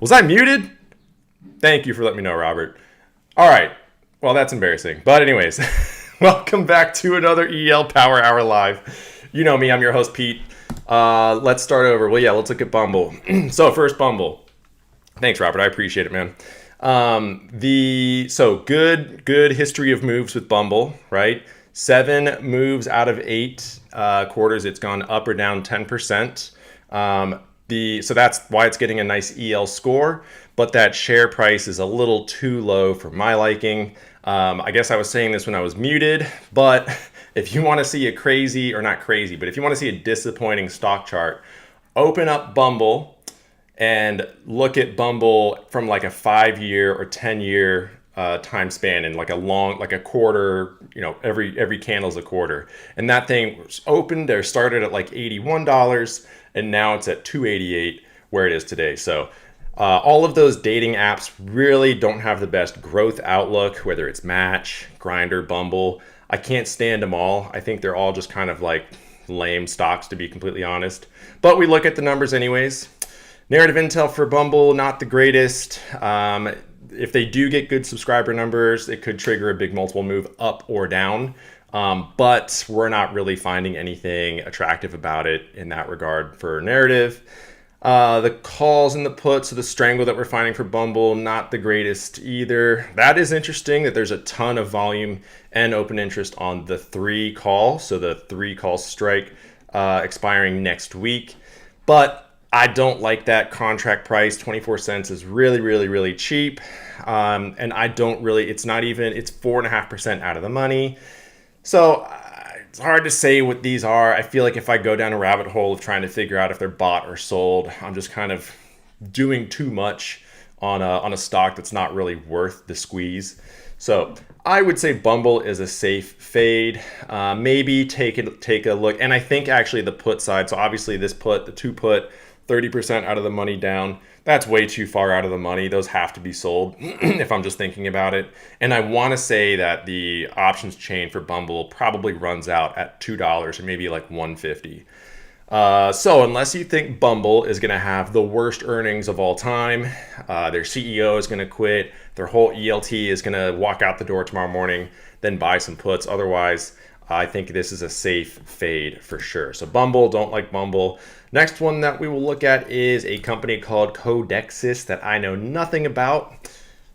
Was I muted? Thank you for letting me know, Robert. All right. Well, that's embarrassing. But anyways, welcome back to another EL Power Hour Live. You know me, I'm your host, Pete. Let's start over. Well, yeah, let's look at Bumble. So first, Bumble. Thanks, Robert. I appreciate it, man. Good history of moves with Bumble, right? 7 moves out of 8 quarters, it's gone up or down 10%. So that's why it's getting a nice EL score, but that share price is a little too low for my liking. I guess I was saying this when I was muted, but if you want to see a crazy, or not crazy, but if you want to see a disappointing stock chart, open up Bumble and look at Bumble from like a 5 year or 10 year time span, and like a quarter. Every candle's a quarter, and that thing was opened or started at like $81, and now it's at 288 where it is today. So all of those dating apps really don't have the best growth outlook, whether it's Match, Grindr, Bumble. I can't stand them all. I think they're all just kind of like lame stocks, to be completely honest. But we look at the numbers anyways. Narrative intel for Bumble, not the greatest. If they do get good subscriber numbers, it could trigger a big multiple move up or down. But we're not really finding anything attractive about it in that regard for narrative. The calls and the puts, so the strangle that we're finding for Bumble, not the greatest either. That is interesting that there's a ton of volume and open interest on the 3 call. So the 3 call strike expiring next week. But I don't like that contract price. 24 cents is really, really, really cheap. And it's 4.5% out of the money. So it's hard to say what these are. I feel like if I go down a rabbit hole of trying to figure out if they're bought or sold, I'm just kind of doing too much on a stock that's not really worth the squeeze. So I would say Bumble is a safe fade. Maybe take a look. And I think actually the put side, so obviously the 2 put, 30% out of the money down. That's way too far out of the money. Those have to be sold if I'm just thinking about it. And I want to say that the options chain for Bumble probably runs out at $2 or maybe like $1.50. So unless you think Bumble is going to have the worst earnings of all time, their CEO is going to quit, their whole ELT is going to walk out the door tomorrow morning, then buy some puts. Otherwise, I think this is a safe fade for sure. So Bumble, don't like Bumble. Next one that we will look at is a company called Codexis that I know nothing about.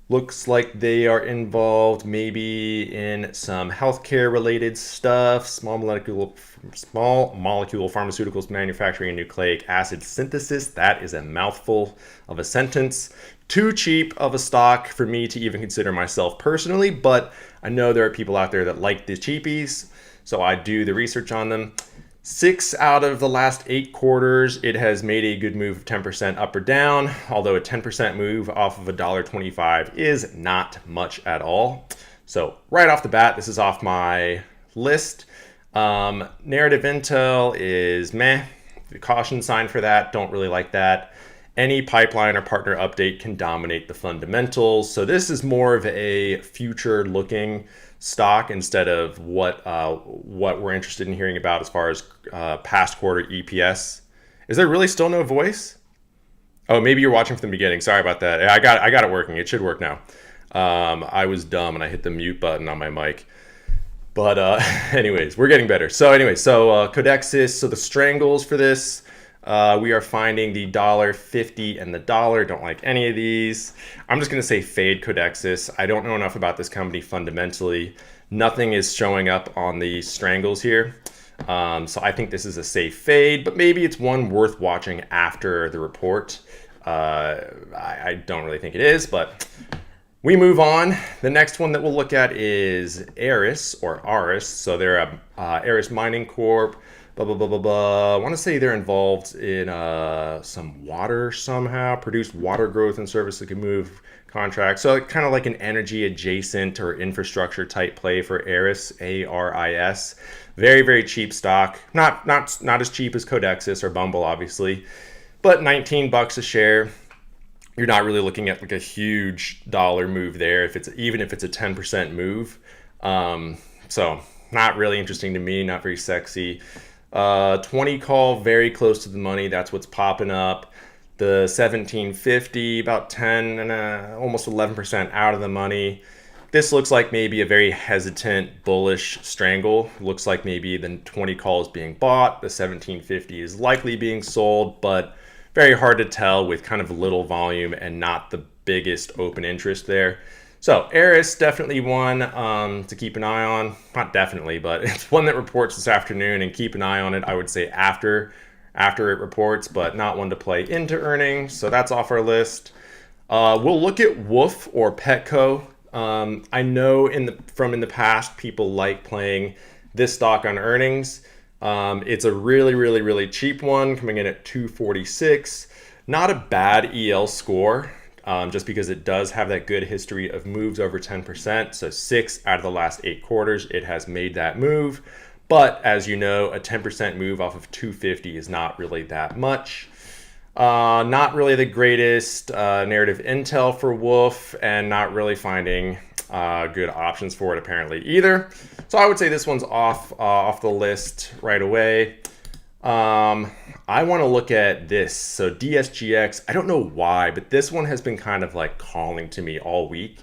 Looks like they are involved maybe in some healthcare related stuff, small molecule pharmaceuticals manufacturing and nucleic acid synthesis. That is a mouthful of a sentence. Too cheap of a stock for me to even consider myself personally, but I know there are people out there that like the cheapies, so I do the research on them. 6 out of the last 8 quarters, it has made a good move of 10% up or down, although a 10% move off of $1.25 is not much at all. So right off the bat, this is off my list. Narrative intel is meh. The caution sign for that, don't really like that. Any pipeline or partner update can dominate the fundamentals. So this is more of a future looking stock instead of what we're interested in hearing about as far as past quarter EPS. Is there really still no voice? Oh, maybe you're watching from the beginning. Sorry about that. I got it working. It should work now. I was dumb and I hit the mute button on my mic. But anyways, we're getting better. So Codexis. So the strangles for this. We are finding the $1.50 and the dollar. Don't like any of these. I'm just going to say fade Codexis. I don't know enough about this company fundamentally. Nothing is showing up on the strangles here. So I think this is a safe fade, but maybe it's one worth watching after the report. I don't really think it is, but we move on. The next one that we'll look at is Aris or Aris. So they're a Aris Mining Corp. Blah, blah, blah, blah, blah. I want to say they're involved in some water somehow, produced water growth and service that can move contracts. So kind of like an energy adjacent or infrastructure type play for Aris, ARIS. Very, very cheap stock. Not as cheap as Codexis or Bumble, obviously, but $19 a share. You're not really looking at like a huge dollar move there even if it's a 10% move. So not really interesting to me, not very sexy. 20 call, very close to the money. That's what's popping up. The 1750, about 10 and almost 11% out of the money. This looks like maybe a very hesitant bullish strangle. Looks like maybe the 20 call is being bought. The 1750 is likely being sold, but very hard to tell with kind of little volume and not the biggest open interest there. So Eris, definitely one to keep an eye on. Not definitely, but it's one that reports this afternoon, and keep an eye on it, I would say after it reports, but not one to play into earnings. So that's off our list. We'll look at Woof or Petco. I know in the past, people like playing this stock on earnings. It's a really cheap one, coming in at 246. Not a bad EL score, just because it does have that good history of moves over 10%. So 6 out of the last 8 quarters, it has made that move. But as you know, a 10% move off of 250 is not really that much. Not really the greatest narrative intel for Wolf, and not really finding good options for it apparently either. So I would say this one's off the list right away. I want to look at this. So DSGX, I don't know why, but this one has been kind of like calling to me all week.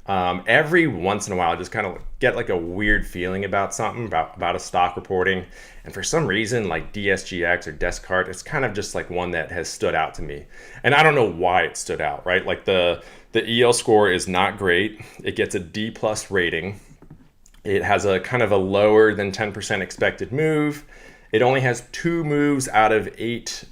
Every once in a while, I just kind of get like a weird feeling about something, about a stock reporting. And for some reason, like DSGX or Descartes, it's kind of just like one that has stood out to me. And I don't know why it stood out, right? Like the EL score is not great. It gets a D+ rating. It has a kind of a lower than 10% expected move. It only has 2 moves out of 8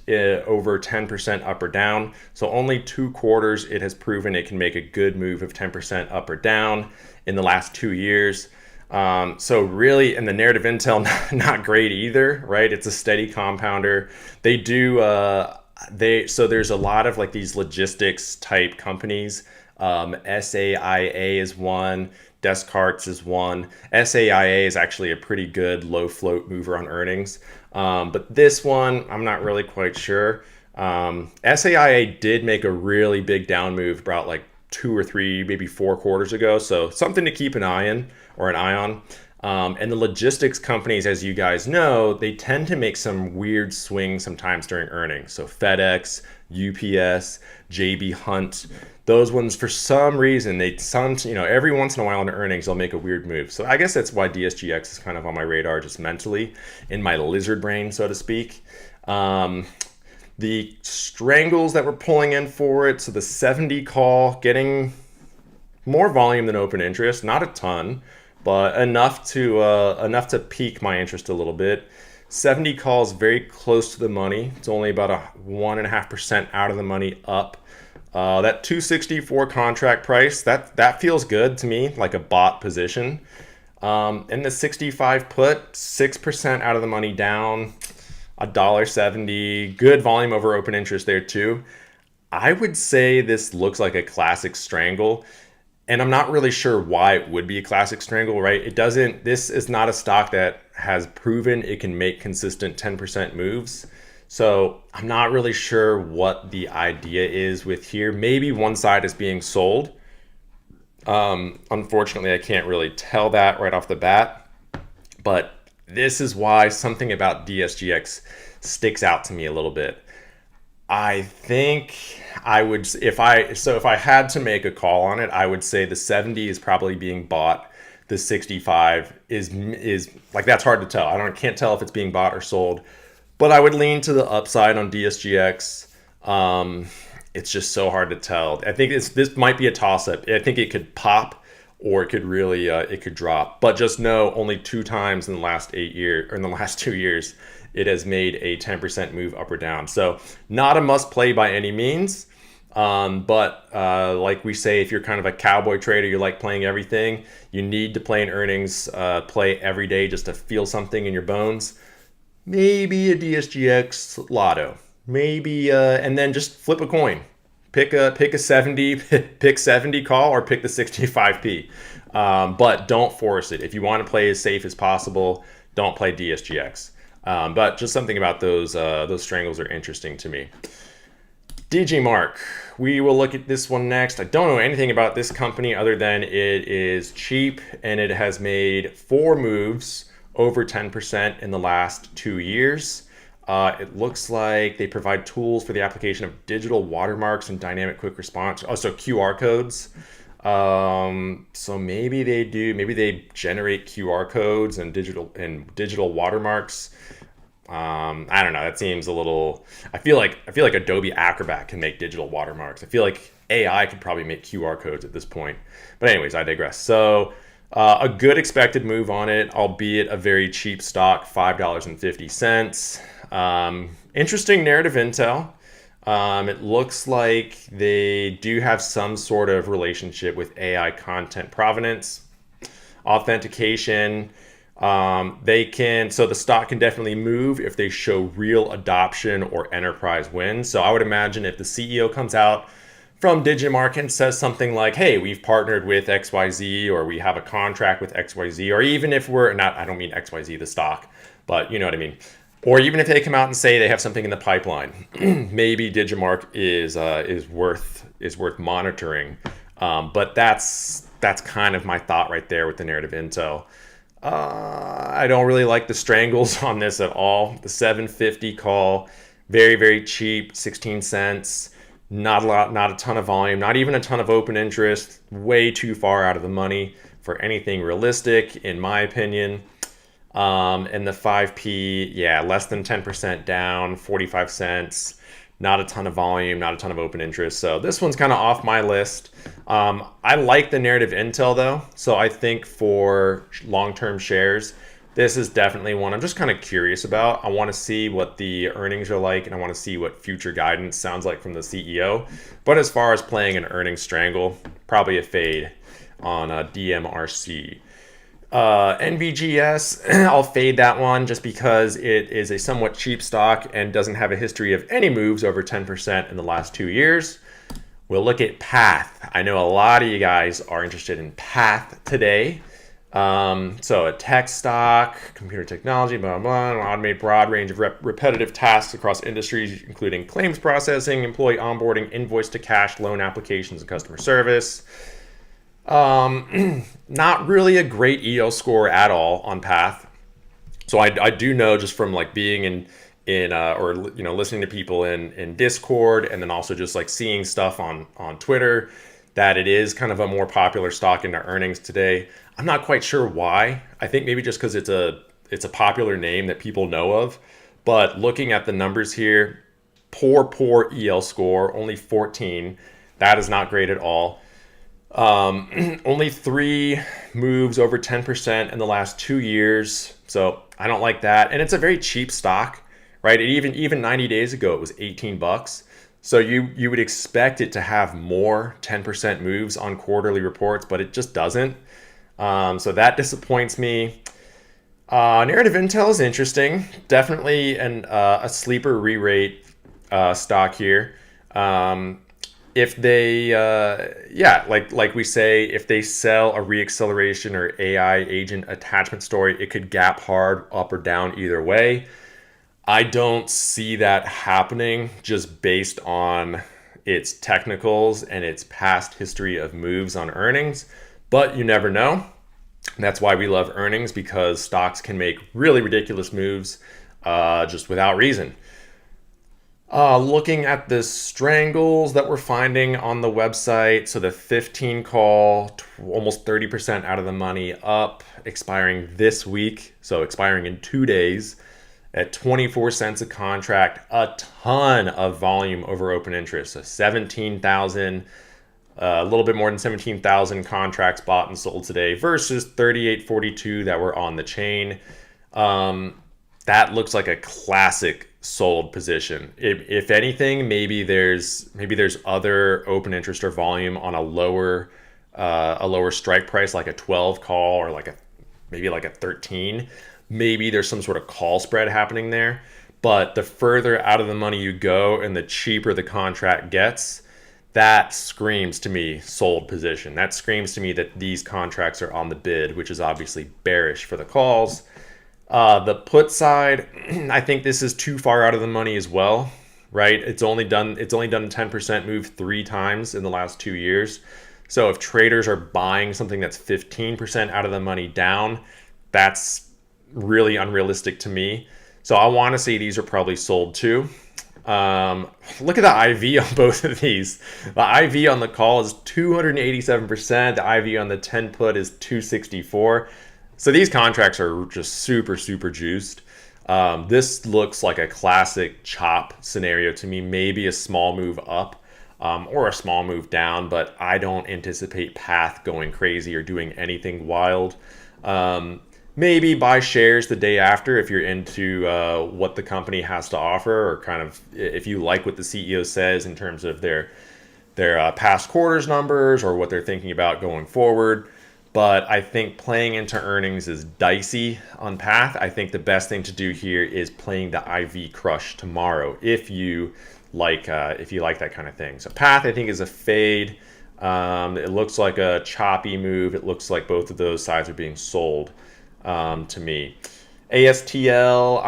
over 10% up or down. So only 2 quarters it has proven it can make a good move of 10% up or down in the last 2 years. So really, and the narrative intel, not great either, right? It's a steady compounder. They do, so there's a lot of like these logistics type companies. SAIA is one. Descartes is one. SAIA is actually a pretty good low float mover on earnings. But this one, I'm not really quite sure. SAIA did make a really big down move about like 2 or 3, maybe 4 quarters ago. So something to keep an eye on. And the logistics companies, as you guys know, they tend to make some weird swings sometimes during earnings. So FedEx, UPS, JB Hunt, those ones, for some reason, every once in a while in earnings, they'll make a weird move. So I guess that's why DSGX is kind of on my radar, just mentally, in my lizard brain, so to speak. The strangles that we're pulling in for it, so the 70 call, getting more volume than open interest, not a ton, but enough to pique my interest a little bit. 70 calls very close to the money. It's only about a 1.5% out of the money up. That 264 contract price, that feels good to me, like a bought position. And the 65 put, 6% out of the money down, $1.70. Good volume over open interest there too. I would say this looks like a classic strangle. And I'm not really sure why it would be a classic strangle, right? This is not a stock that has proven it can make consistent 10% moves. So I'm not really sure what the idea is with here. Maybe one side is being sold. Unfortunately, I can't really tell that right off the bat. But this is why something about DSGX sticks out to me a little bit. I think I would, if I had to make a call on it, I would say the 70 is probably being bought. The 65 is like, that's hard to tell. Can't tell if it's being bought or sold, but I would lean to the upside on DSGX. It's just so hard to tell. I think this might be a toss up. I think it could pop, or it could really it could drop. But just know, only 2 times in the last 8 years, or in the last 2 years, it has made a 10% move up or down. So not a must play by any means. But like we say, if you're kind of a cowboy trader, you like playing everything, you need to play in earnings, play every day just to feel something in your bones. Maybe a DSGX lotto, maybe, and then just flip a coin. Pick a 70, pick 70 call, or pick the 65p. But don't force it. If you want to play as safe as possible, don't play DSGX. But just something about those strangles are interesting to me. DG Mark, we will look at this one next. I don't know anything about this company other than it is cheap, and it has made 4 moves over 10% in the last 2 years. It looks like they provide tools for the application of digital watermarks and dynamic quick response. Also QR codes. So maybe they do. Maybe they generate QR codes and digital watermarks. I don't know. That seems a little. I feel like Adobe Acrobat can make digital watermarks. I feel like AI could probably make QR codes at this point. But anyways, I digress. So a good expected move on it, albeit a very cheap stock, $5.50. Interesting narrative intel. It looks like they do have some sort of relationship with AI content provenance, authentication. So the stock can definitely move if they show real adoption or enterprise wins. So I would imagine if the CEO comes out from Digimark and says something like, hey, we've partnered with XYZ, or we have a contract with XYZ, or even if we're not, I don't mean XYZ, the stock, but you know what I mean. Or even if they come out and say they have something in the pipeline, maybe Digimark is worth monitoring. But that's kind of my thought right there with the narrative intel. I don't really like the strangles on this at all. The 750 call, very, very cheap, 16 cents. Not a lot, not a ton of volume, not even a ton of open interest. Way too far out of the money for anything realistic, in my opinion. And the 5P, yeah, less than 10% down, 45 cents. Not a ton of volume, not a ton of open interest. So this one's kind of off my list. I like the narrative intel though. So I think for long-term shares, this is definitely one I'm just kind of curious about. I want to see what the earnings are like, and I want to see what future guidance sounds like from the CEO. But as far as playing an earnings strangle, probably a fade on DMRC. NVGS, I'll fade that one just because it is a somewhat cheap stock and doesn't have a history of any moves over 10% in the last 2 years. We'll look at Path. I know a lot of you guys are interested in Path today. So a tech stock, computer technology, blah, blah, blah, automate broad range of repetitive tasks across industries, including claims processing, employee onboarding, invoice to cash, loan applications, and customer service. Not really a great EO score at all on Path. So I do know just from like being or you know, listening to people in Discord, and then also just like seeing stuff on Twitter, that it is kind of a more popular stock into earnings today. I'm not quite sure why. I think maybe just because it's a popular name that people know of. But looking at the numbers here, poor EL score, only 14. That is not great at all. Only 3 moves over 10% in the last 2 years. So I don't like that. And it's a very cheap stock, right? Even 90 days ago, it was $18. So you would expect it to have more 10% moves on quarterly reports, but it just doesn't. So that disappoints me. Narrative intel is interesting. Definitely a sleeper re-rate stock here. If they, like we say, if they sell a reacceleration or AI agent attachment story, it could gap hard up or down either way. I don't see that happening just based on its technicals and its past history of moves on earnings, but you never know. That's why we love earnings, because stocks can make really ridiculous moves just without reason. Looking at the strangles that we're finding on the website, so the 15 call, almost 30% out of the money up, expiring this week, so expiring in 2 days at 24 cents a contract, a ton of volume over open interest, so 17,000, a little bit more than 17,000 contracts bought and sold today versus 3842 that were on the chain. That looks like a classic sold position. If anything, maybe there's other open interest or volume on a lower strike price, like a 12 call, or maybe like a 13. Maybe there's some sort of call spread happening there. But the further out of the money you go and the cheaper the contract gets, that screams to me sold position. That screams to me that these contracts are on the bid, which is obviously bearish for the calls. The put side, I think this is too far out of the money as well, right? It's only done a 10% move 3 times in the last 2 years. So if traders are buying something that's 15% out of the money down, that's really unrealistic to me. So I want to say these are probably sold too. Look at the IV on both of these. The IV on the call is 287%. The IV on the 10 put is 264. So these contracts are just super, super juiced. This looks like a classic chop scenario to me, maybe a small move up or a small move down, but I don't anticipate Path going crazy or doing anything wild. Maybe buy shares the day after if you're into what the company has to offer, or kind of if you like what the CEO says in terms of their past quarters numbers or what they're thinking about going forward. But I think playing into earnings is dicey on Path. I think the best thing to do here is playing the IV crush tomorrow if you like that kind of thing. So Path, I think, is a fade. It looks like a choppy move. It looks like both of those sides are being sold to me. ASTL,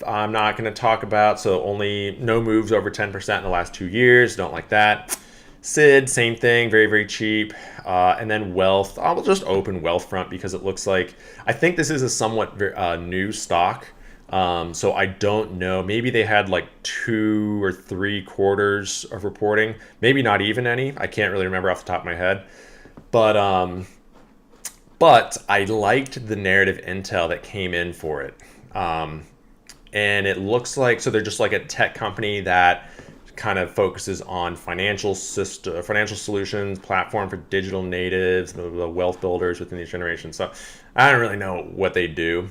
I'm not gonna talk about. So only no moves over 10% in the last 2 years. Don't like that. SID, same thing, very, very cheap. And then Wealth, I'll just open Wealthfront because it looks like, I think this is a somewhat new stock. So I don't know, maybe they had like 2 or 3 quarters of reporting, maybe not even any. I can't really remember off the top of my head. But I liked the narrative intel that came in for it. And it looks like, so they're just like a tech company that kind of focuses on financial solutions, platform for digital natives, the wealth builders within these generations. So I don't really know what they do.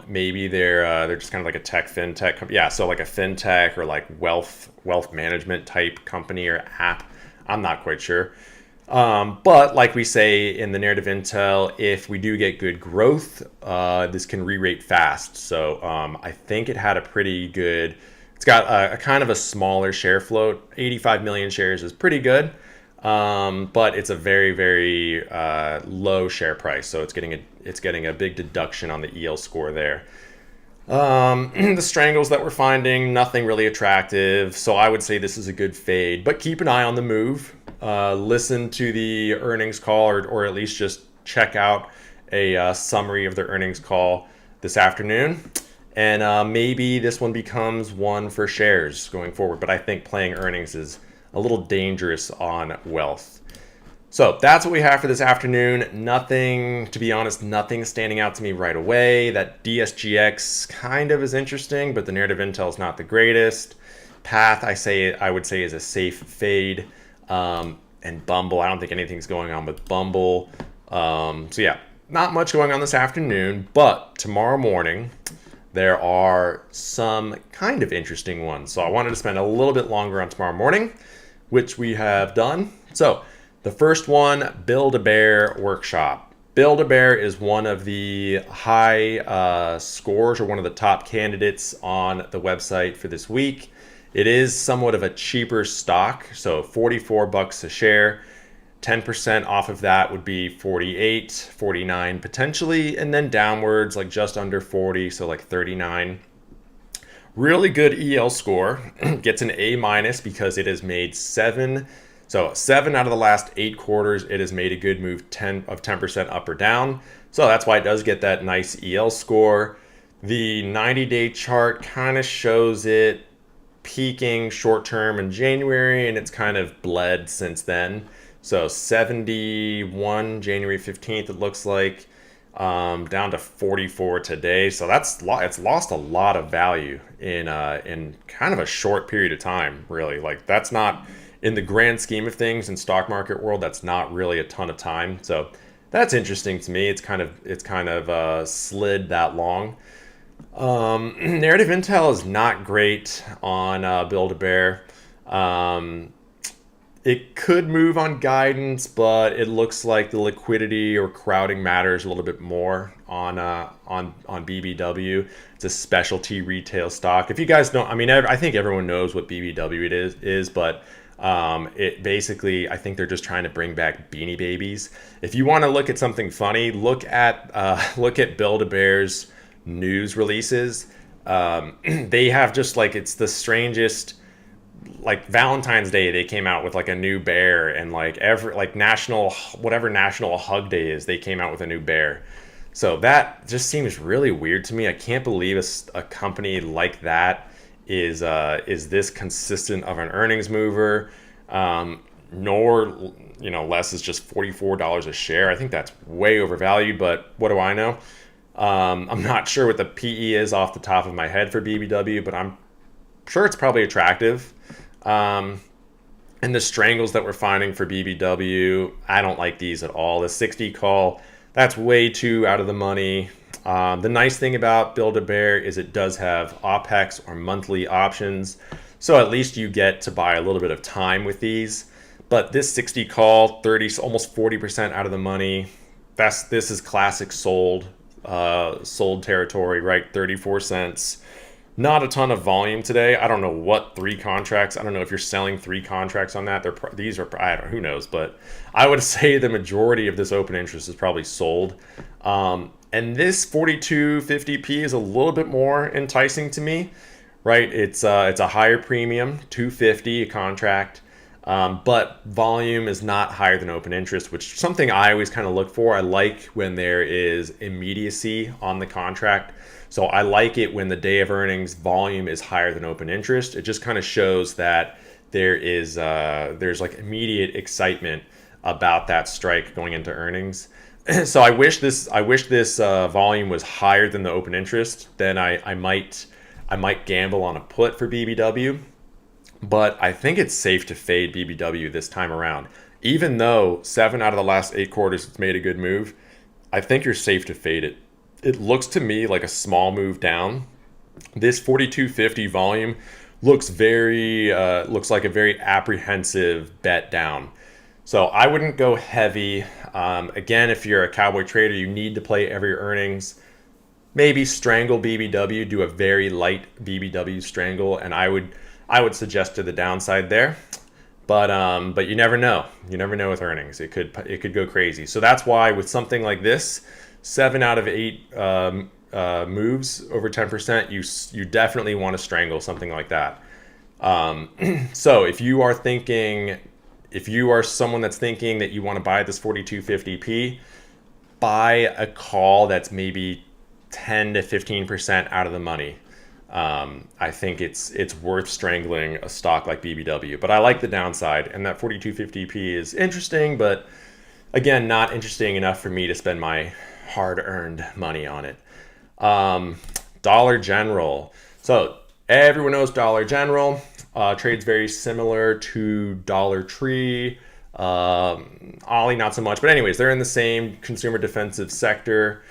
Maybe they're just kind of like a fintech company. Yeah, so like a fintech or like wealth management type company or app. I'm not quite sure. But like we say in the narrative intel, if we do get good growth, this can re-rate fast. So I think it had a pretty good. It's got a kind of a smaller share float. 85 million shares is pretty good, but it's a very, very low share price. So it's getting a big deduction on the EL score there. The strangles that we're finding, nothing really attractive. So I would say this is a good fade, but keep an eye on the move. Listen to the earnings call, or at least just check out a summary of the earnings call this afternoon. And maybe this one becomes one for shares going forward. But I think playing earnings is a little dangerous on wealth. So that's what we have for this afternoon. Nothing, to be honest, nothing standing out to me right away. That DSGX kind of is interesting, but the narrative intel is not the greatest. Path, I would say, is a safe fade. And Bumble, I don't think anything's going on with Bumble. So yeah, not much going on this afternoon. But tomorrow morning, there are some kind of interesting ones. So I wanted to spend a little bit longer on tomorrow morning, which we have done. So the first one, Build-A-Bear Workshop. Build-A-Bear is one of the high scores, or one of the top candidates on the website for this week. It is somewhat of a cheaper stock, so $44 a share. 10% off of that would be 48, 49 potentially, and then downwards like just under 40, so like 39. Really good EL score. Gets an A minus because it has made 7 out of the last 8 quarters. It has made a good move 10% up or down. So that's why it does get that nice EL score. The 90-day chart kind of shows it peaking short term in January, and it's kind of bled since then. So 71 January 15th, it looks like, down to 44 today. So it's lost a lot of value in kind of a short period of time, really. Like, that's not, in the grand scheme of things in stock market world, that's not really a ton of time. So that's interesting to me. It's kind of slid that long. Narrative intel is not great on Build-A-Bear. It could move on guidance, but it looks like the liquidity or crowding matters a little bit more on BBW. It's a specialty retail stock. If you guys don't, I mean, I think everyone knows what BBW it is, but it basically, I think they're just trying to bring back Beanie Babies. If you want to look at something funny, look at Build-A-Bear's news releases. They have just like, it's the strangest. Like Valentine's Day, they came out with like a new bear, and like national hug day is, they came out with a new bear. So that just seems really weird to me. I can't believe a company like that is this consistent of an earnings mover. Nor less is just $44 a share. I think that's way overvalued, but what do I know? I'm not sure what the PE is off the top of my head for BBW, but I'm sure it's probably attractive. Um, and the strangles that we're finding for BBW, I don't like these at all. The 60 call, that's way too out of the money. The nice thing about Build-A-Bear is it does have OPEX or monthly options. So at least you get to buy a little bit of time with these. But this 60 call, 30, almost 40% out of the money. This is classic sold territory, right? 34 cents. Not a ton of volume today. I don't know what three contracts. I don't know if you're selling three contracts on that. These are, I don't know, who knows, but I would say the majority of this open interest is probably sold. And this 4250p is a little bit more enticing to me, right? It's a higher premium, 250 a contract. But volume is not higher than open interest, which is something I always kind of look for. I like when there is immediacy on the contract. So I like it when the day of earnings volume is higher than open interest. It just kind of shows that there's like immediate excitement about that strike going into earnings. So I wish this volume was higher than the open interest. Then I might gamble on a put for BBW. But I think it's safe to fade BBW this time around. Even though 7 out of the last 8 quarters it's made a good move, I think you're safe to fade it. It looks to me like a small move down. This 4250 volume looks like a very apprehensive bet down. So I wouldn't go heavy. Again, if you're a cowboy trader, you need to play every earnings. Maybe strangle BBW, do a very light BBW strangle, and I would suggest to the downside there. But you never know. You never know with earnings. It could go crazy. So that's why with something like this, 7 out of 8 moves over 10%, you definitely want to strangle something like that. So if you are someone that's thinking that you want to buy this 4250p, buy a call that's maybe 10 to 15% out of the money. I think it's worth strangling a stock like BBW, but I like the downside, and that 4250p is interesting, but again, not interesting enough for me to spend my hard-earned money on it. Dollar General. So everyone knows Dollar General. Trades very similar to Dollar Tree. Ollie, not so much, but anyways, they're in the same consumer defensive sector.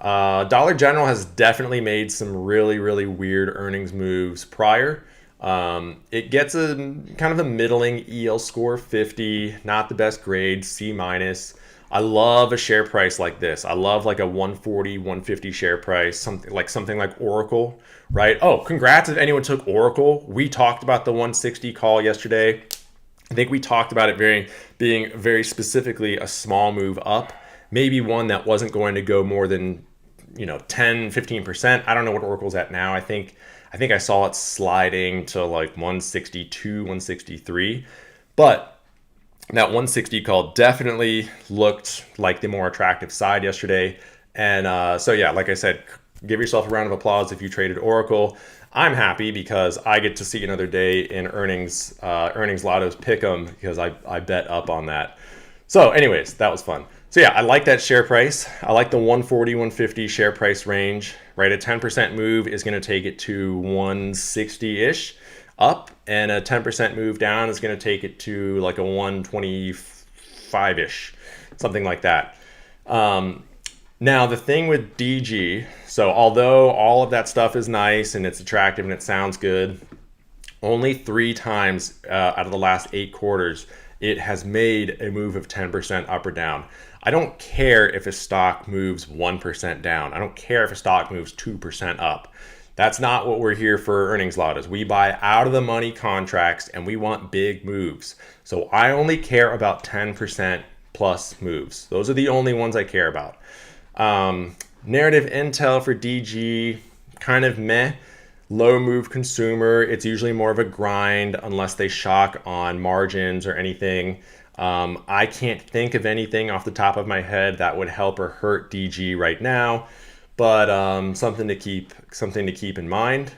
Dollar General has definitely made some really, really weird earnings moves prior. It gets a kind of a middling EL score, 50, not the best grade, C minus. I love a share price like this. I love like a 140, 150 share price, something like Oracle, right? Oh, congrats if anyone took Oracle. We talked about the 160 call yesterday. I think we talked about it being very specifically a small move up, maybe one that wasn't going to go more than 10, 15%. I don't know what Oracle's at now. I think I saw it sliding to like 162, 163. But that 160 call definitely looked like the more attractive side yesterday. And so yeah, like I said, give yourself a round of applause if you traded Oracle. I'm happy because I get to see another day in EarningsLottos pick'em because I bet up on that. So anyways, that was fun. So yeah, I like that share price. I like the 140, 150 share price range, right? A 10% move is going to take it to 160-ish up, and a 10% move down is going to take it to like a 125-ish, something like that. Now, the thing with DG, so although all of that stuff is nice and it's attractive and it sounds good, only 3 times out of the last 8 quarters, it has made a move of 10% up or down. I don't care if a stock moves 1% down. I don't care if a stock moves 2% up. That's not what we're here for EarningsLottos. We buy out of the money contracts and we want big moves. So I only care about 10% plus moves. Those are the only ones I care about. Narrative intel for DG, kind of meh. low move consumer. It's usually more of a grind unless they shock on margins or anything. I can't think of anything off the top of my head that would help or hurt DG right now, but something to keep in mind.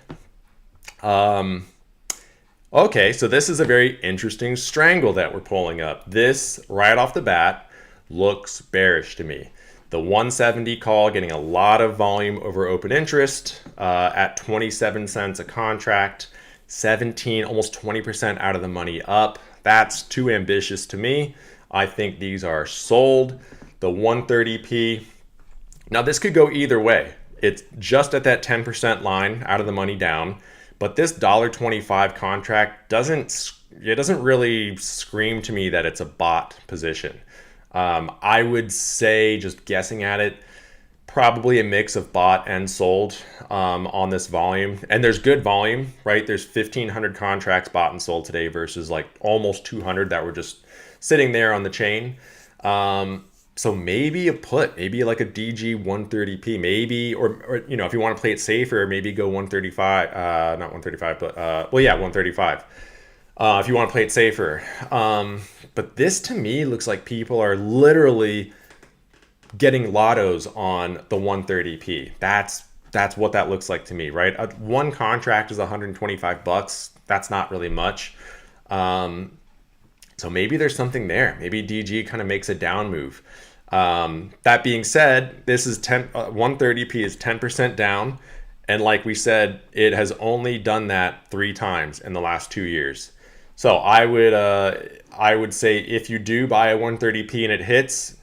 Okay, so this is a very interesting strangle that we're pulling up. This, right off the bat, looks bearish to me. The 170 call getting a lot of volume over open interest at 27 cents a contract, 17, almost 20% out of the money up. That's too ambitious to me. I think these are sold. The 130p. Now this could go either way. It's just at that 10% line out of the money down. But this $1.25 contract doesn't really scream to me that it's a bought position. I would say, just guessing at it, probably a mix of bought and sold on this volume. And there's good volume, right? There's 1,500 contracts bought and sold today versus like almost 200 that were just sitting there on the chain. So maybe a put, maybe like a DG 130p, maybe, or if you want to play it safer, maybe go 135, not 135, but 135. If you want to play it safer. But this to me looks like people are literally getting lottos on the 130p. That's what that looks like to me, right? One contract is $125. That's not really much. So maybe there's something there. Maybe DG kind of makes a down move. That being said, this is 130p is 10% down. And like we said, it has only done that 3 times in the last 2 years. So I would say if you do buy a 130p and it hits,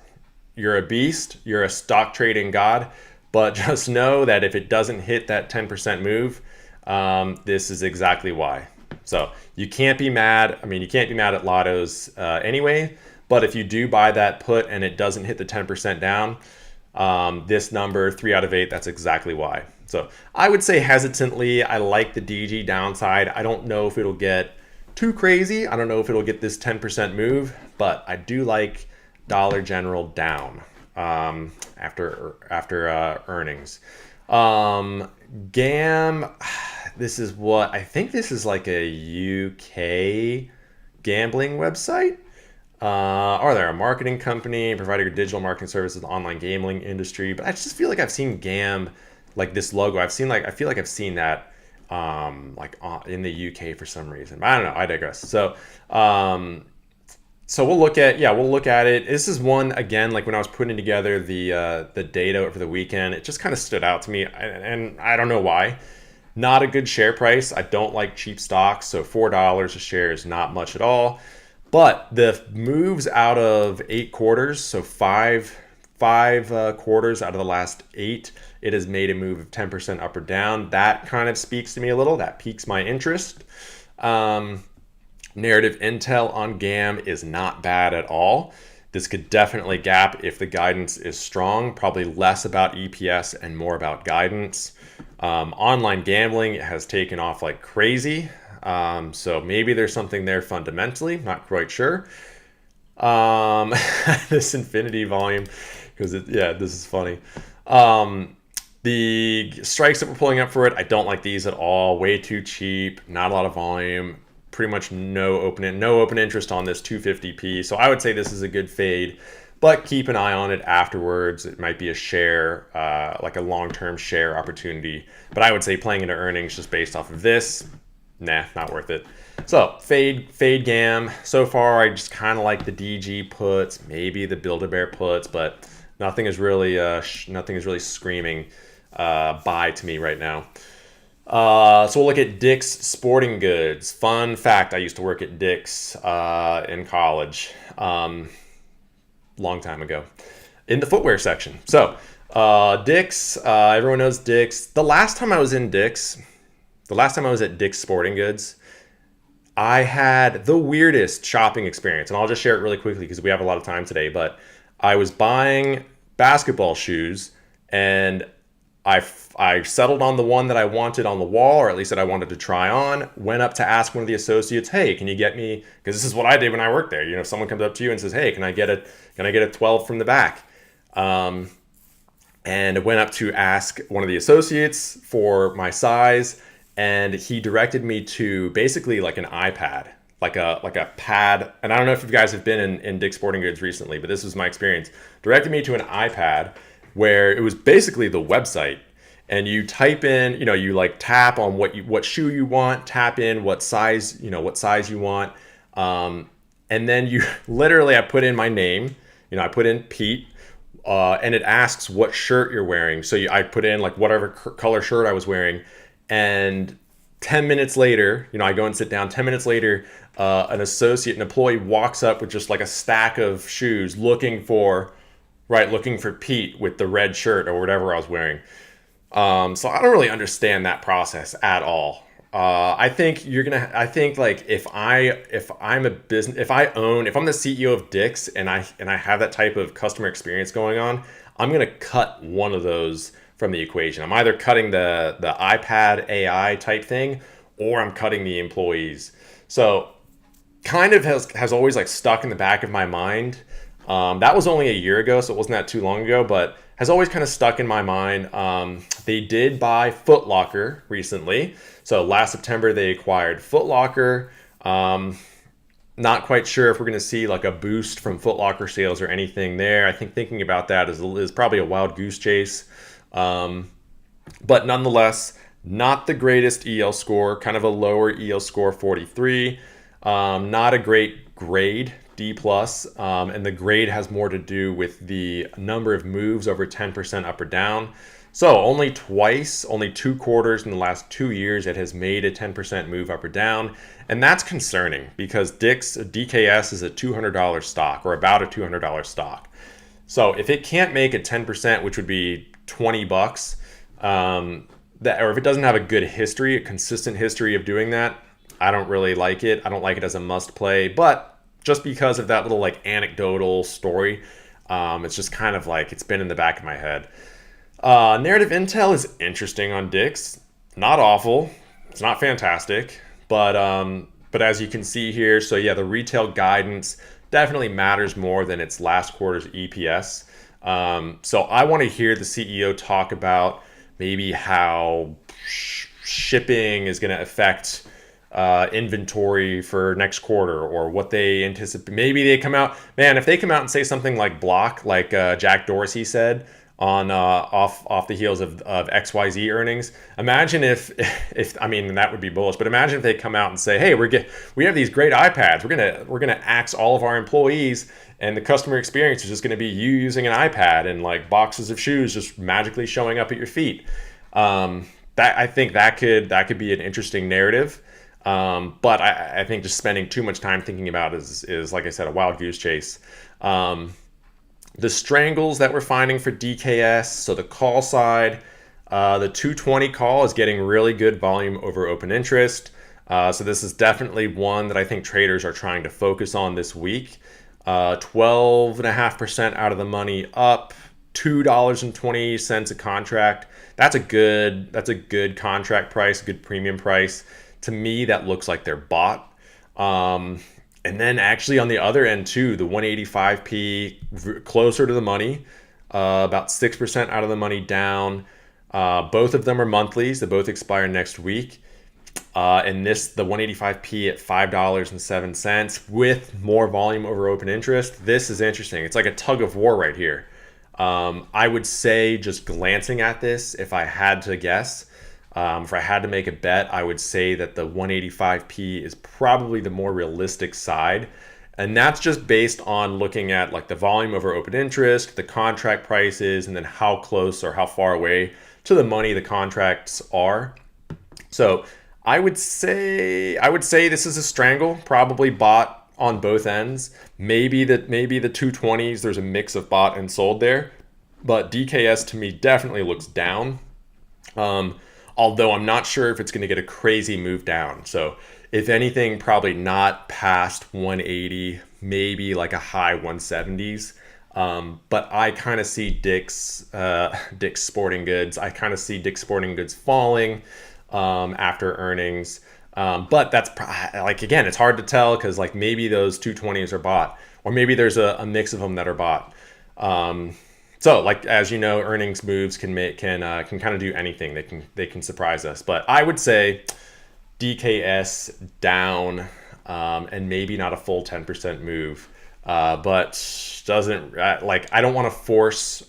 you're a beast, you're a stock trading god. But just know that if it doesn't hit that 10% move, this is exactly why. So you can't be mad. I mean, you can't be mad at lottos anyway. But if you do buy that put and it doesn't hit the 10% down, this number, 3 out of 8, that's exactly why. So I would say hesitantly, I like the DG downside. I don't know if it'll get too crazy. I don't know if it'll get this 10% move, but I do like Dollar General down after earnings. GAM, this is what I think this is like a UK gambling website. Or they're a marketing company providing digital marketing services to the online gambling industry. But I just feel like I've seen GAM, like this logo. I feel like I've seen that in the UK for some reason. But I don't know. I digress. So we'll look at it. This is one, again, like when I was putting together the data over the weekend, it just kind of stood out to me, and I don't know why. Not a good share price. I don't like cheap stocks, so $4 a share is not much at all. But the moves out of 8 quarters, so five quarters out of the last 8, it has made a move of 10% up or down. That kind of speaks to me a little. That piques my interest. Narrative intel on GAM is not bad at all. This could definitely gap if the guidance is strong, probably less about EPS and more about guidance. Online gambling has taken off like crazy. So maybe there's something there fundamentally, not quite sure. This infinity volume, because this is funny. The strikes that we're pulling up for it, I don't like these at all. Way too cheap, not a lot of volume, pretty much no open interest on this 250p. So I would say this is a good fade, but keep an eye on it afterwards. It might be a share, like a long-term share opportunity. But I would say playing into earnings just based off of this, nah, not worth it. So fade GAM. So far, I just kind of like the DG puts, maybe the Build-A-Bear puts, but nothing is really screaming buy to me right now. So we'll look at Dick's Sporting Goods. Fun fact: I used to work at Dick's in college, long time ago, in the footwear section. So Dick's, everyone knows Dick's. The last time I was at Dick's Sporting Goods, I had the weirdest shopping experience, and I'll just share it really quickly because we have a lot of time today. But I was buying basketball shoes, and I settled on the one that I wanted on the wall, or at least that I wanted to try on. Went up to ask one of the associates, "Hey, can you get me?" Because this is what I did when I worked there. You know, someone comes up to you and says, "Hey, can I get a 12 from the back?" And I went up to ask one of the associates for my size, and he directed me to basically like an iPad, like a pad. And I don't know if you guys have been in Dick's Sporting Goods recently, but this was my experience. Directed me to an iPad where it was basically the website, and you type in, you like tap on what shoe you want, tap in what size you want, and then you literally, I put in my name, I put in Pete, and it asks what shirt you're wearing. So I put in like whatever color shirt I was wearing, and 10 minutes later, I go and sit down. 10 minutes later, an employee walks up with just like a stack of shoes looking for Pete with the red shirt or whatever I was wearing. So I don't really understand that process at all. I think like if I'm the CEO of Dick's and I have that type of customer experience going on, I'm gonna cut one of those from the equation. I'm either cutting the iPad AI type thing, or I'm cutting the employees. So kind of has always like stuck in the back of my mind. That was only a year ago, so it wasn't that too long ago, but has always kind of stuck in my mind. They did buy Foot Locker recently. So last September, they acquired Foot Locker. Not quite sure if we're going to see like a boost from Foot Locker sales or anything there. I think thinking about that is probably a wild goose chase. But nonetheless, not the greatest EL score, kind of a lower EL score, 43. Not a great grade, D plus, and the grade has more to do with the number of moves over 10% up or down. So only 2 quarters in the last 2 years it has made a 10% move up or down, and that's concerning because DKS is a $200 stock, or about a $200 stock. So if it can't make a 10%, which would be $20, or if it doesn't have a good history, a consistent history of doing that, I don't really like it. I don't like it as a must play, but just because of that little like anecdotal story, it's just kind of like it's been in the back of my head. Narrative intel is interesting on Dick's. Not awful. It's not fantastic, but as you can see here, so yeah, the retail guidance definitely matters more than its last quarter's EPS. So I want to hear the CEO talk about maybe how shipping is going to affect inventory for next quarter, or what they anticipate. Maybe they come out, if they come out and say something like block, like Jack Dorsey said on off the heels of XYZ earnings. Imagine if that would be bullish, but imagine if they come out and say, hey, we have these great iPads. We're gonna axe all of our employees, and the customer experience is just gonna be you using an iPad and like boxes of shoes just magically showing up at your feet. I think that could be an interesting narrative. But I think just spending too much time thinking about is like I said, a wild goose chase. The strangles that we're finding for DKS, so the call side, the 220 call is getting really good volume over open interest. So this is definitely one that I think traders are trying to focus on this week. 12.5% out of the money up, $2.20 a contract. That's a good contract price, good premium price. To me, that looks like they're bought. And then actually on the other end too, the 185p closer to the money, about 6% out of the money down. Both of them are monthlies. They both expire next week. And the 185p at $5.07 with more volume over open interest. This is interesting. It's like a tug of war right here. I would say, just glancing at this, if I had to guess, if I had to make a bet, I would say that the 185p is probably the more realistic side. And that's just based on looking at like the volume over open interest, the contract prices, and then how close or how far away to the money the contracts are. So I would say this is a strangle, probably bought on both ends. Maybe the 220s, there's a mix of bought and sold there. But DKS to me definitely looks down. Although I'm not sure if it's going to get a crazy move down. So if anything, probably not past 180, maybe like a high 170s. But I kind of see Dick's Sporting Goods. I kind of see Dick's Sporting Goods falling after earnings. But that's like, again, it's hard to tell because like maybe those 220s are bought, or maybe there's a mix of them that are bought. So, like as you know, earnings moves can kind of do anything. They can surprise us. But I would say DKS down, and maybe not a full 10% move. But doesn't like I don't want to force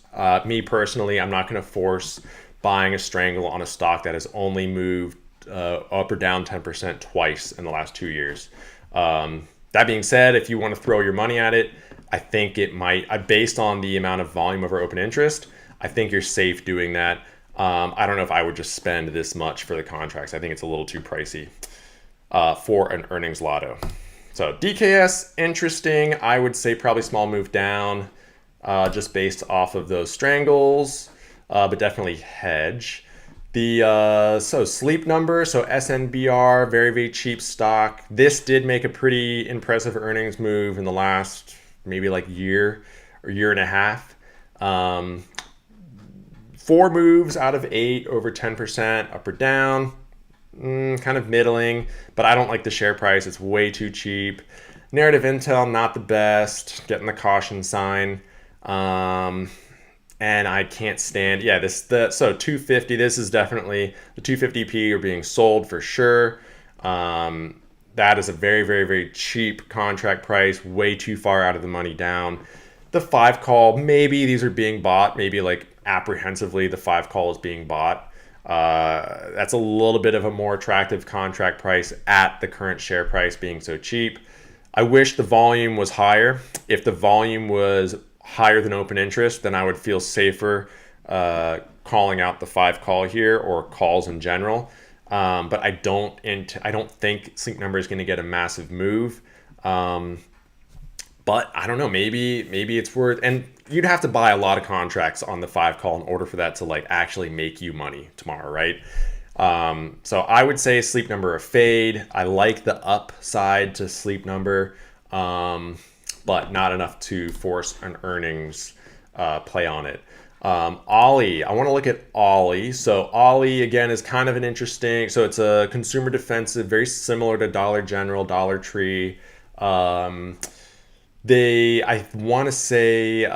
me personally. I'm not going to force buying a strangle on a stock that has only moved up or down 10% twice in the last 2 years. That being said, if you want to throw your money at it, I think it might, based on the amount of volume over open interest, I think you're safe doing that. I don't know if I would just spend this much for the contracts. I think it's a little too pricey for an earnings lotto. So DKS, interesting. I would say probably small move down just based off of those strangles, but definitely hedge. The so Sleep Number, so SNBR, very very cheap stock. This did make a pretty impressive earnings move in the last maybe like year or year and a half. 4 moves out of 8 over 10% up or down. Kind of middling, but I don't like the share price. It's way too cheap. Narrative Intel, not the best. Getting the caution sign. And I can't stand, yeah, so 250, this is definitely, the 250p are being sold for sure. That is a very, very, very cheap contract price, way too far out of the money down. The 5 call, maybe these are being bought, maybe like apprehensively the 5 call is being bought. That's a little bit of a more attractive contract price at the current share price being so cheap. I wish the volume was higher. If the volume was higher than open interest, then I would feel safer calling out the 5 call here or calls in general. But I don't think Sleep Number is going to get a massive move. But I don't know, maybe it's worth, and you'd have to buy a lot of contracts on the 5 call in order for that to like actually make you money tomorrow, right? So I would say Sleep Number a fade. I like the upside to Sleep Number, but not enough to force an earnings play on it. Ollie, I want to look at Ollie. So Ollie again is kind of an interesting. So it's a consumer defensive, very similar to Dollar General, Dollar Tree. I want to say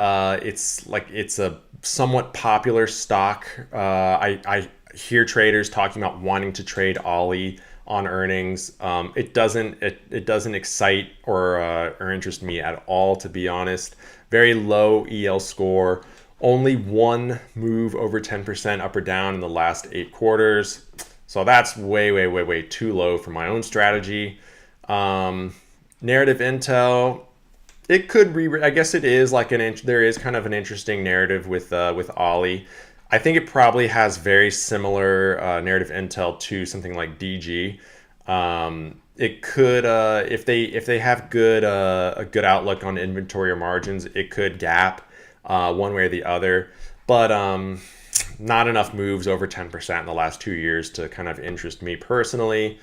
it's a somewhat popular stock. I hear traders talking about wanting to trade Ollie on earnings. It doesn't excite or interest me at all, to be honest. Very low EL score. Only 1 move over 10% up or down in the last 8 quarters. So that's way, way, way, way too low for my own strategy. Narrative Intel. It could I guess it is like there is kind of an interesting narrative with Ollie. I think it probably has very similar narrative intel to something like DG. It could if they have a good outlook on inventory or margins, it could gap one way or the other. But not enough moves over 10% in the last 2 years to kind of interest me personally.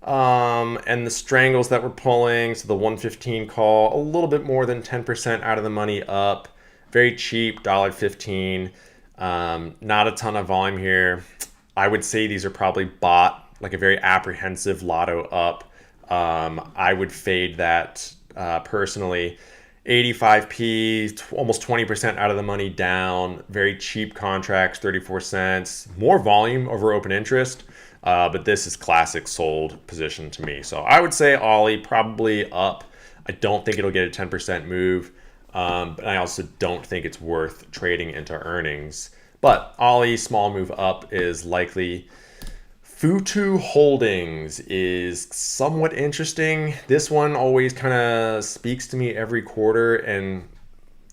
And the strangles that we're pulling, so the 115 call, a little bit more than 10% out of the money up, very cheap, $1.15. Not a ton of volume here. I would say these are probably bought, like a very apprehensive lotto up. I would fade that personally. 85p, almost 20% out of the money down, very cheap contracts, 34 cents, more volume over open interest. But this is classic sold position to me. So I would say Ollie probably up. I don't think it'll get a 10% move. But I also don't think it's worth trading into earnings. But Ollie, small move up is likely. Futu Holdings is somewhat interesting. This one always kind of speaks to me every quarter. And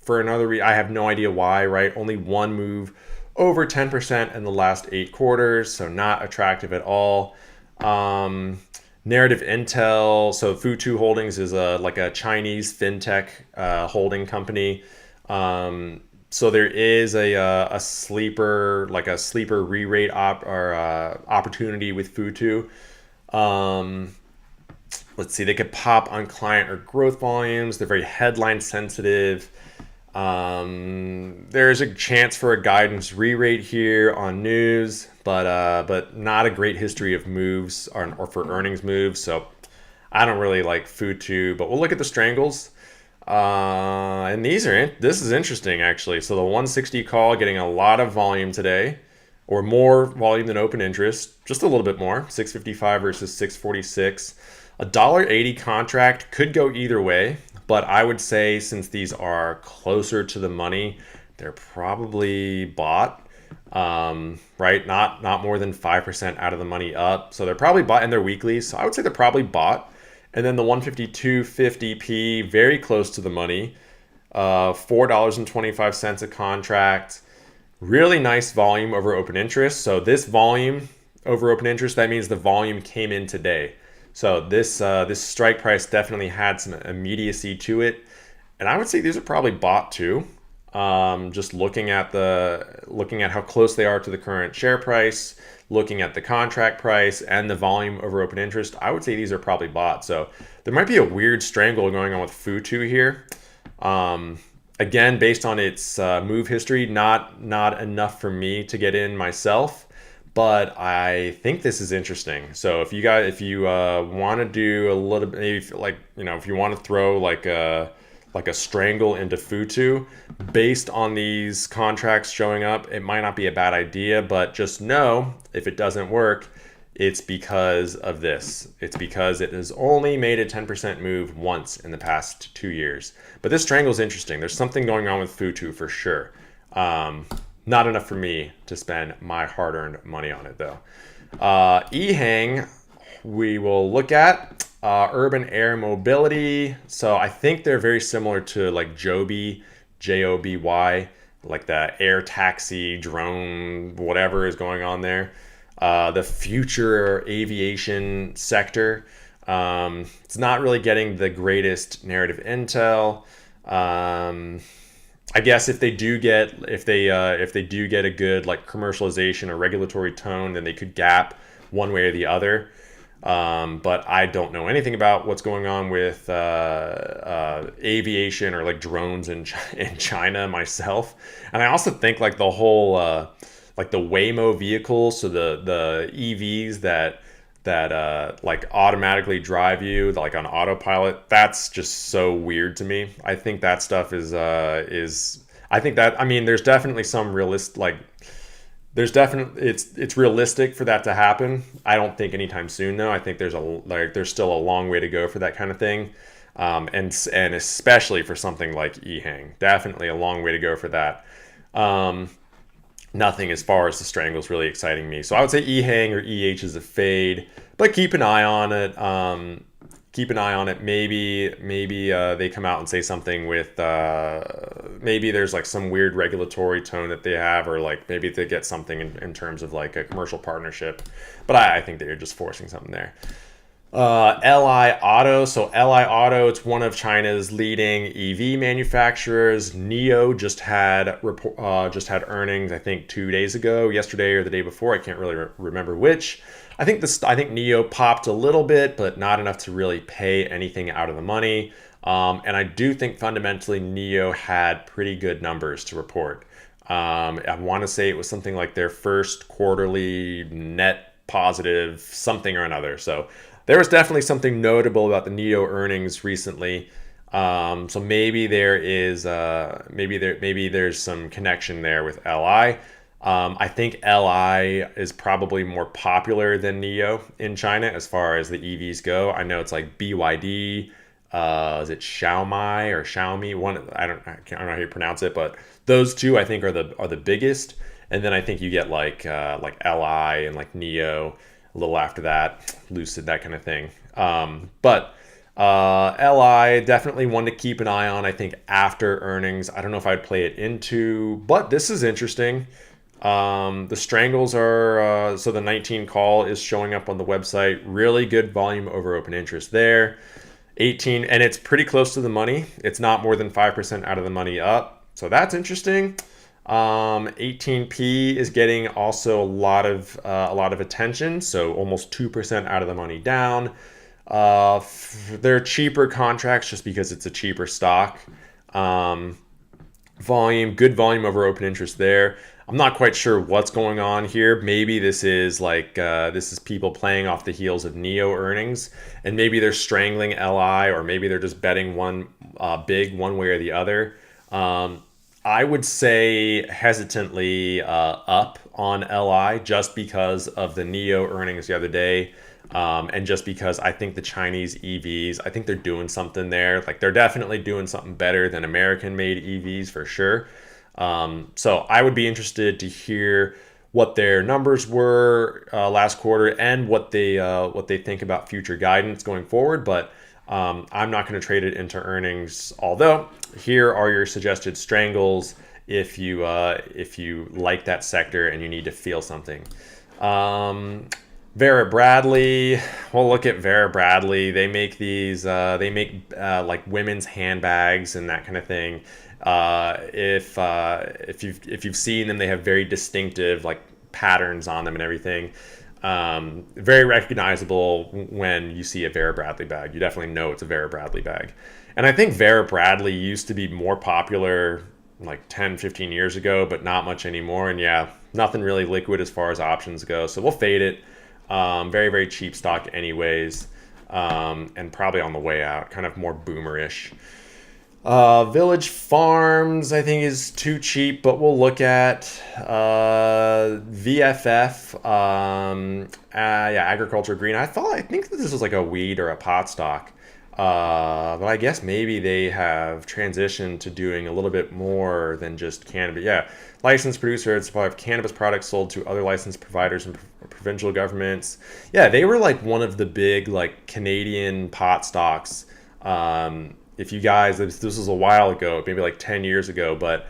for another reason, I have no idea why, right? Only 1 move over 10% in the last 8 quarters, so not attractive at all. Narrative Intel, so Futu Holdings is like a Chinese fintech holding company. So there is a sleeper, like a sleeper re-rate opportunity with Futu. Let's see, they could pop on client or growth volumes. They're very headline sensitive. There's a chance for a guidance re-rate here on news, but not a great history of moves or for earnings moves. So I don't really like Futu, but we'll look at the strangles. And this is interesting actually. So the 160 call getting a lot of volume today, or more volume than open interest, just a little bit more, 655 versus 646. A $1.80 contract could go either way, but I would say since these are closer to the money, they're probably bought. Right? Not more than 5% out of the money up. So they're probably bought, and they're weekly. So I would say they're probably bought. And then the 152.50p, very close to the money, $4.25 a contract. Really nice volume over open interest. So this volume over open interest, that means the volume came in today. So this strike price definitely had some immediacy to it, and I would say these are probably bought too. Just looking at how close they are to the current share price, looking at the contract price and the volume over open interest, I would say these are probably bought. So there might be a weird strangle going on with Futu here. Again, based on its move history, not enough for me to get in myself, but I think this is interesting. So if you want to do a little bit, maybe if you want to throw like a strangle into Futu based on these contracts showing up, it might not be a bad idea, but just know if it doesn't work, it's because of this. It's because it has only made a 10% move once in the past 2 years. But this strangle is interesting. There's something going on with Futu for sure. Not enough for me to spend my hard-earned money on it though. EHang, we will look at. Urban air mobility. So I think they're very similar to like Joby, Joby, like the air taxi, drone, whatever is going on there. The future aviation sector. It's not really getting the greatest narrative intel. I guess if they do get a good like commercialization or regulatory tone, then they could gap one way or the other. But I don't know anything about what's going on with aviation or like drones in China myself. And I also think like the whole like the Waymo vehicles, so the EVs that like automatically drive you like on autopilot, that's just so weird to me. I think that stuff is I think that, I mean, there's definitely some it's realistic for that to happen. I don't think anytime soon though. I think there's still a long way to go for that kind of thing. And especially for something like EHang, definitely a long way to go for that. Nothing as far as the strangle is really exciting me. So I would say EHang or EH is a fade, but keep an eye on it. Maybe they come out and say something with maybe there's like some weird regulatory tone that they have, or like maybe they get something in terms of like a commercial partnership. But I think they're just forcing something there. LI Auto. So LI Auto, it's one of China's leading EV manufacturers. NIO just had earnings, I think 2 days ago, yesterday or the day before. I can't really remember which. I think NIO popped a little bit, but not enough to really pay anything out of the money. And I do think fundamentally NIO had pretty good numbers to report. I want to say it was something like their first quarterly net positive something or another. So there was definitely something notable about the NIO earnings recently. So maybe there's some connection there with LI. I think LI is probably more popular than NIO in China as far as the EVs go. I know it's like BYD, is it Xiaomi or Xiaomi? I don't know how you pronounce it, but those two I think are the biggest. And then I think you get like LI and like NIO a little after that, Lucid, that kind of thing. But LI, definitely one to keep an eye on, I think, after earnings. I don't know if I'd play it into, but this is interesting. The strangles are, so the 19 call is showing up on the website. Really good volume over open interest there. 18, and it's pretty close to the money. It's not more than 5% out of the money up. So that's interesting. 18p is getting also a lot of attention, so almost 2% out of the money down. They're cheaper contracts just because it's a cheaper stock. Good volume over open interest there. I'm not quite sure what's going on here. Maybe this is this is people playing off the heels of Neo earnings, and maybe they're strangling LI, or maybe they're just betting one big one way or the other. Um, I would say hesitantly up on LI just because of the Neo earnings the other day. And just because I think the Chinese EVs, I think they're doing something there. Like they're definitely doing something better than American made EVs for sure. So I would be interested to hear what their numbers were last quarter and what they think about future guidance going forward. But I'm not going to trade it into earnings. Although here are your suggested strangles if you like that sector and you need to feel something. Vera Bradley. Well, look at Vera Bradley. They make these. They make like women's handbags and that kind of thing. If you've seen them, they have very distinctive like patterns on them and everything. Very recognizable when you see a Vera Bradley bag. You definitely know it's a Vera Bradley bag. And I think Vera Bradley used to be more popular like 10, 15 years ago, but not much anymore. And yeah, nothing really liquid as far as options go. So we'll fade it. Very, very cheap stock anyways. And probably on the way out, kind of more boomerish. Village Farms, I think, is too cheap, but we'll look at VFF. Yeah, Agriculture Green. I think that this was like a weed or a pot stock. But I guess maybe they have transitioned to doing a little bit more than just cannabis. Yeah, licensed producer and supplier of cannabis products sold to other licensed providers and provincial governments. Yeah, they were like one of the big like Canadian pot stocks. If you guys, this was a while ago, maybe like 10 years ago, but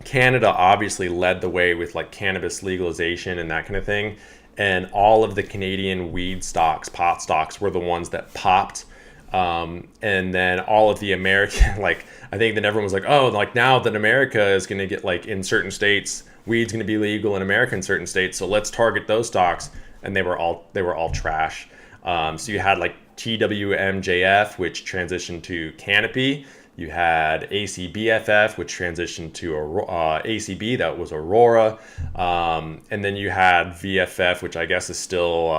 Canada obviously led the way with like cannabis legalization and that kind of thing. And all of the Canadian weed stocks, pot stocks, were the ones that popped. And then all of the American, like, I think then everyone was like, oh, like now that America is going to get like in certain states, weed's going to be legal in America in certain states. So let's target those stocks. And they were all trash. So you had like TWMJF, which transitioned to Canopy. You had ACBFF, which transitioned to ACB, that was Aurora, and then you had VFF, which I guess is still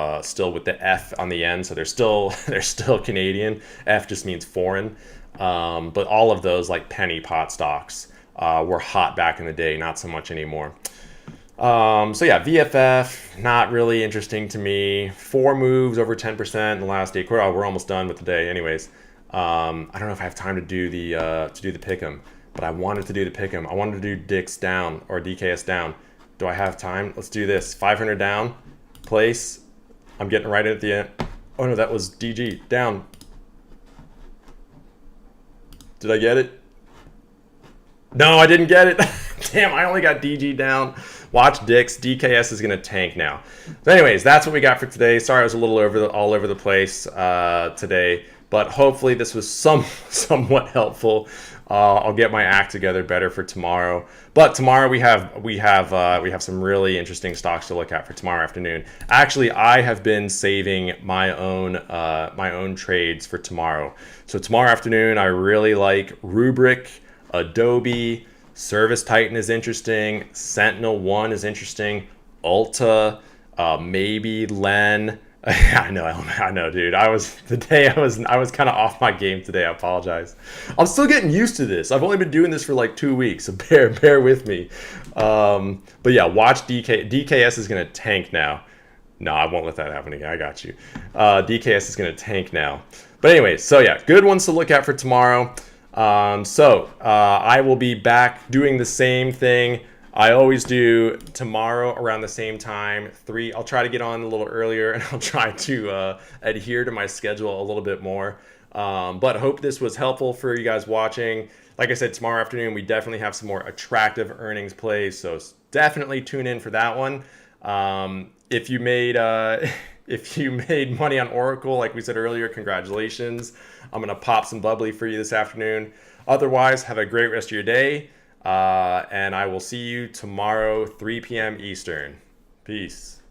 with the F on the end, so they're still Canadian. F just means foreign, but all of those like penny pot stocks were hot back in the day, not so much anymore. So yeah, VFF, not really interesting to me. 4 moves over 10% in the last day. Oh, we're almost done with the day anyways. I don't know if I have time to do the pick'em, but I wanted to do the pick'em. I wanted to do Dix down or DKS down. Do I have time? Let's do this. 500 down, place. I'm getting right in at the end. Oh no, that was DG down. Did I get it? No, I didn't get it. Damn, I only got DG down. Watch Dix. DKS is going to tank now. So anyways, that's what we got for today. Sorry I was a little all over the place today, but hopefully this was somewhat helpful. I'll get my act together better for tomorrow. But tomorrow we have some really interesting stocks to look at for tomorrow afternoon. Actually, I have been saving my own trades for tomorrow. So tomorrow afternoon, I really like Rubrik, Adobe, Service Titan is interesting. Sentinel One is interesting. Maybe Len. I know, dude. I was kind of off my game today. I apologize. I'm still getting used to this. I've only been doing this for like 2 weeks, so bear with me. But yeah, watch DKS is gonna tank now. No, I won't let that happen again. I got you. DKS is gonna tank now. But anyway, so yeah, good ones to look at for tomorrow. I will be back doing the same thing I always do tomorrow around the same time. I'll try to get on a little earlier, and I'll try to adhere to my schedule a little bit more. But hope this was helpful for you guys watching. Like I said, tomorrow afternoon, we definitely have some more attractive earnings plays, so definitely tune in for that one. If you made money on Oracle, like we said earlier, congratulations. I'm going to pop some bubbly for you this afternoon. Otherwise, have a great rest of your day. And I will see you tomorrow, 3 p.m. Eastern. Peace.